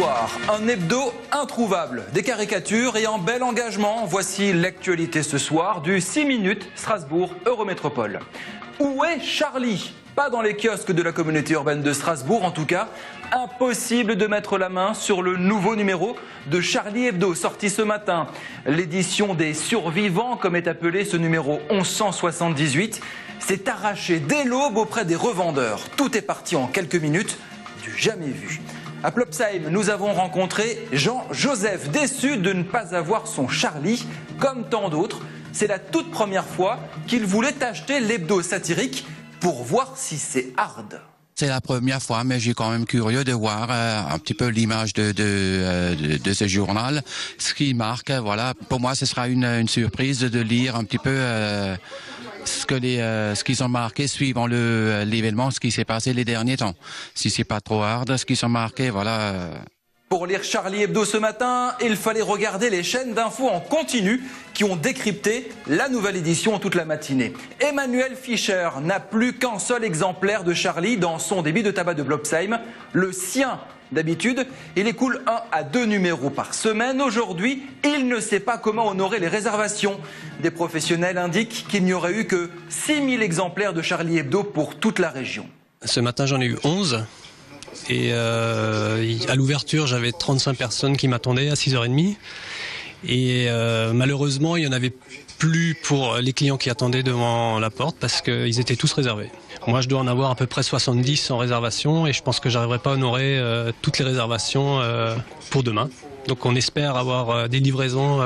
Soir, un hebdo introuvable, des caricatures et un bel engagement. Voici l'actualité ce soir du 6 minutes Strasbourg Eurométropole. Où est Charlie? Pas dans les kiosques de la communauté urbaine de Strasbourg en tout cas. Impossible de mettre la main sur le nouveau numéro de Charlie Hebdo sorti ce matin. L'édition des survivants, comme est appelé ce numéro 1178, s'est arraché dès l'aube auprès des revendeurs. Tout est parti en quelques minutes, du jamais vu. À Plopsheim, nous avons rencontré Jean-Joseph, déçu de ne pas avoir son Charlie. Comme tant d'autres, c'est la toute première fois qu'il voulait acheter l'hebdo satirique pour voir si c'est hard. C'est la première fois, mais j'ai quand même curieux de voir un petit peu l'image de ce journal. Ce qui marque, voilà, pour moi, ce sera une surprise de lire un petit peu ce qu'ils ont marqué suivant l'événement, ce qui s'est passé les derniers temps. Si c'est pas trop hard, ce qu'ils ont marqué, voilà. Pour lire Charlie Hebdo ce matin, il fallait regarder les chaînes d'infos en continu qui ont décrypté la nouvelle édition toute la matinée. Emmanuel Fischer n'a plus qu'un seul exemplaire de Charlie dans son débit de tabac de Plopsheim, le sien. D'habitude, il écoule 1 à 2 numéros par semaine. Aujourd'hui, il ne sait pas comment honorer les réservations. Des professionnels indiquent qu'il n'y aurait eu que 6000 exemplaires de Charlie Hebdo pour toute la région. Ce matin, j'en ai eu 11. Et à l'ouverture, j'avais 35 personnes qui m'attendaient à 6h30. Et malheureusement, il n'y en avait plus pour les clients qui attendaient devant la porte parce qu'ils étaient tous réservés. Moi, je dois en avoir à peu près 70 en réservation et je pense que j'arriverai pas à honorer toutes les réservations pour demain. Donc on espère avoir des livraisons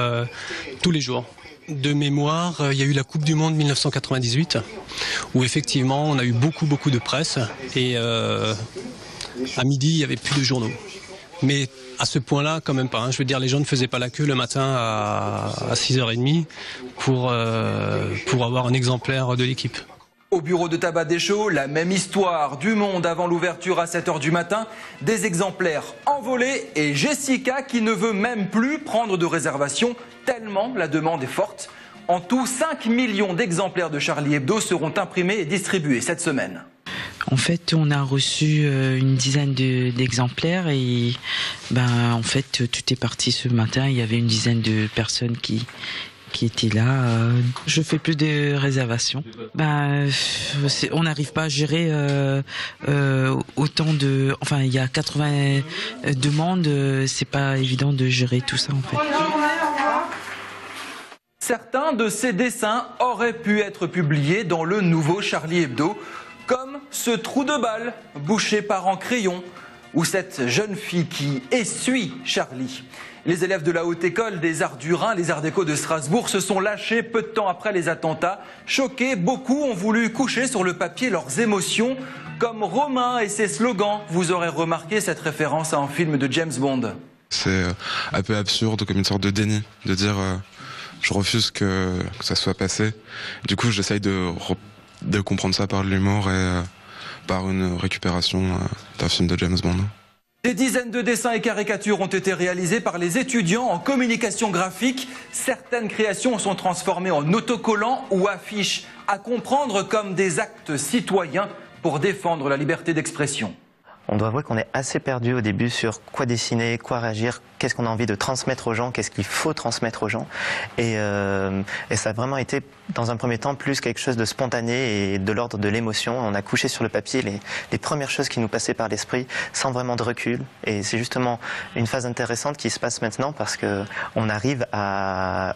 tous les jours. De mémoire, il y a eu la Coupe du Monde 1998 où effectivement on a eu beaucoup de presse et à midi il n'y avait plus de journaux. Mais à ce point-là, quand même pas. Hein. Je veux dire, les gens ne faisaient pas la queue le matin à 6h30 pour avoir un exemplaire de l'équipe. Au bureau de tabac des Chaux, la même histoire. Du monde avant l'ouverture à 7h du matin. Des exemplaires envolés et Jessica qui ne veut même plus prendre de réservation tellement la demande est forte. En tout, 5 millions d'exemplaires de Charlie Hebdo seront imprimés et distribués cette semaine. En fait, on a reçu une dizaine d'exemplaires et en fait, tout est parti ce matin. Il y avait une dizaine de personnes qui étaient là. Je fais plus de réservations. On n'arrive pas à gérer autant de... Enfin, il y a 80 demandes. C'est pas évident de gérer tout ça, en fait. Certains de ces dessins auraient pu être publiés dans le nouveau Charlie Hebdo, comme ce trou de balle bouché par un crayon, ou cette jeune fille qui essuie Charlie. Les élèves de la Haute École des Arts du Rhin, les Arts Déco de Strasbourg, se sont lâchés peu de temps après les attentats. Choqués, beaucoup ont voulu coucher sur le papier leurs émotions, comme Romain et ses slogans. Vous aurez remarqué cette référence à un film de James Bond. C'est un peu absurde, comme une sorte de déni, de dire je refuse que ça soit passé. Du coup, j'essaye de comprendre ça par l'humour et par une récupération d'un film de James Bond. Des dizaines de dessins et caricatures ont été réalisés par les étudiants en communication graphique. Certaines créations sont transformées en autocollants ou affiches, à comprendre comme des actes citoyens pour défendre la liberté d'expression. On doit avouer qu'on est assez perdu au début sur quoi dessiner, quoi réagir, qu'est-ce qu'on a envie de transmettre aux gens, qu'est-ce qu'il faut transmettre aux gens. Et ça a vraiment été, dans un premier temps, plus quelque chose de spontané et de l'ordre de l'émotion. On a couché sur le papier les premières choses qui nous passaient par l'esprit, sans vraiment de recul. Et c'est justement une phase intéressante qui se passe maintenant parce qu'on arrive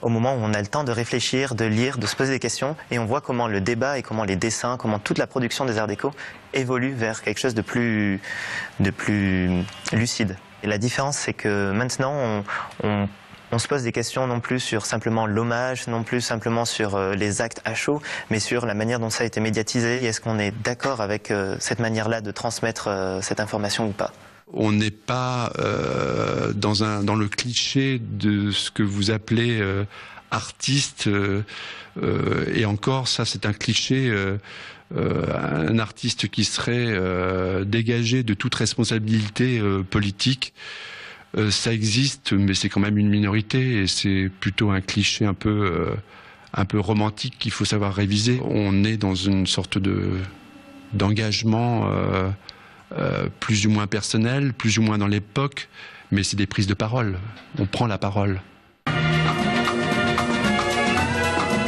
au moment où on a le temps de réfléchir, de lire, de se poser des questions. Et on voit comment le débat et comment les dessins, comment toute la production des Arts Déco évolue vers quelque chose de plus lucide. Et la différence, c'est que maintenant, on se pose des questions non plus sur simplement l'hommage, non plus simplement sur les actes à chaud, mais sur la manière dont ça a été médiatisé. Est-ce qu'on est d'accord avec cette manière-là de transmettre cette information ou pas ? On n'est pas dans le cliché de ce que vous appelez artiste, et encore, ça c'est un cliché... un artiste qui serait dégagé de toute responsabilité politique, ça existe, mais c'est quand même une minorité et c'est plutôt un cliché un peu romantique qu'il faut savoir réviser. On est dans une sorte d'engagement plus ou moins personnel, plus ou moins dans l'époque, mais c'est des prises de parole. On prend la parole.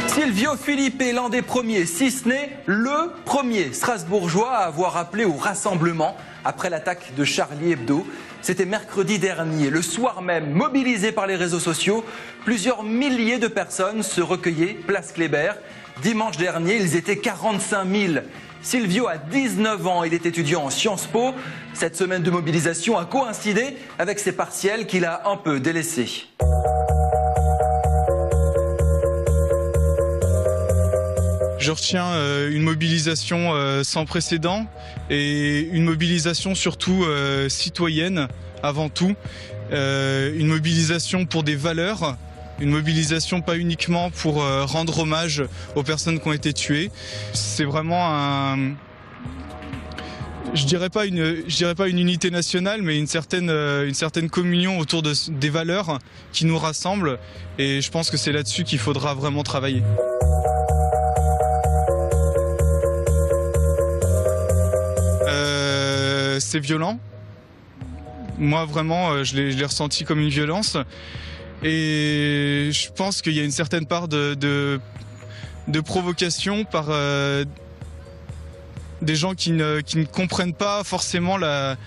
Silvio Philippe est l'un des premiers, si ce n'est le premier Strasbourgeois à avoir appelé au rassemblement après l'attaque de Charlie Hebdo. C'était mercredi dernier, le soir même, mobilisé par les réseaux sociaux, plusieurs milliers de personnes se recueillaient place Kléber. Dimanche dernier, ils étaient 45 000. Silvio a 19 ans, il est étudiant en Sciences Po. Cette semaine de mobilisation a coïncidé avec ses partiels qu'il a un peu délaissés. Je retiens une mobilisation sans précédent et une mobilisation surtout citoyenne avant tout. Une mobilisation pour des valeurs, une mobilisation pas uniquement pour rendre hommage aux personnes qui ont été tuées. C'est vraiment je dirais pas une unité nationale, mais une certaine communion autour des valeurs qui nous rassemblent. Et je pense que c'est là-dessus qu'il faudra vraiment travailler. C'est violent. Moi, vraiment, je l'ai ressenti comme une violence. Et je pense qu'il y a une certaine part de provocation par des gens qui ne comprennent pas forcément la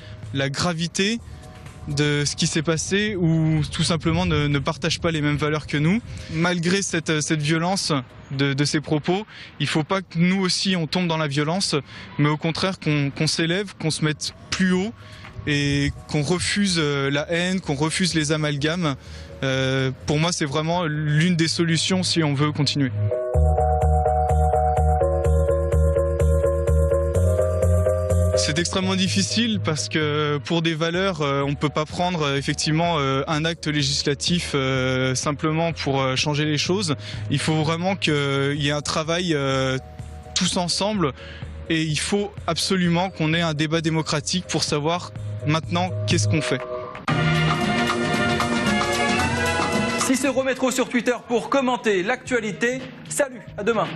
gravité de ce qui s'est passé ou tout simplement ne partagent pas les mêmes valeurs que nous. Malgré cette violence de ces propos, il ne faut pas que nous aussi on tombe dans la violence, mais au contraire qu'on s'élève, qu'on se mette plus haut et qu'on refuse la haine, qu'on refuse les amalgames. Pour moi, c'est vraiment l'une des solutions si on veut continuer. C'est extrêmement difficile parce que pour des valeurs, on ne peut pas prendre effectivement un acte législatif simplement pour changer les choses. Il faut vraiment qu'il y ait un travail tous ensemble et il faut absolument qu'on ait un débat démocratique pour savoir maintenant qu'est-ce qu'on fait. Cicero Métro sur Twitter pour commenter l'actualité. Salut, à demain.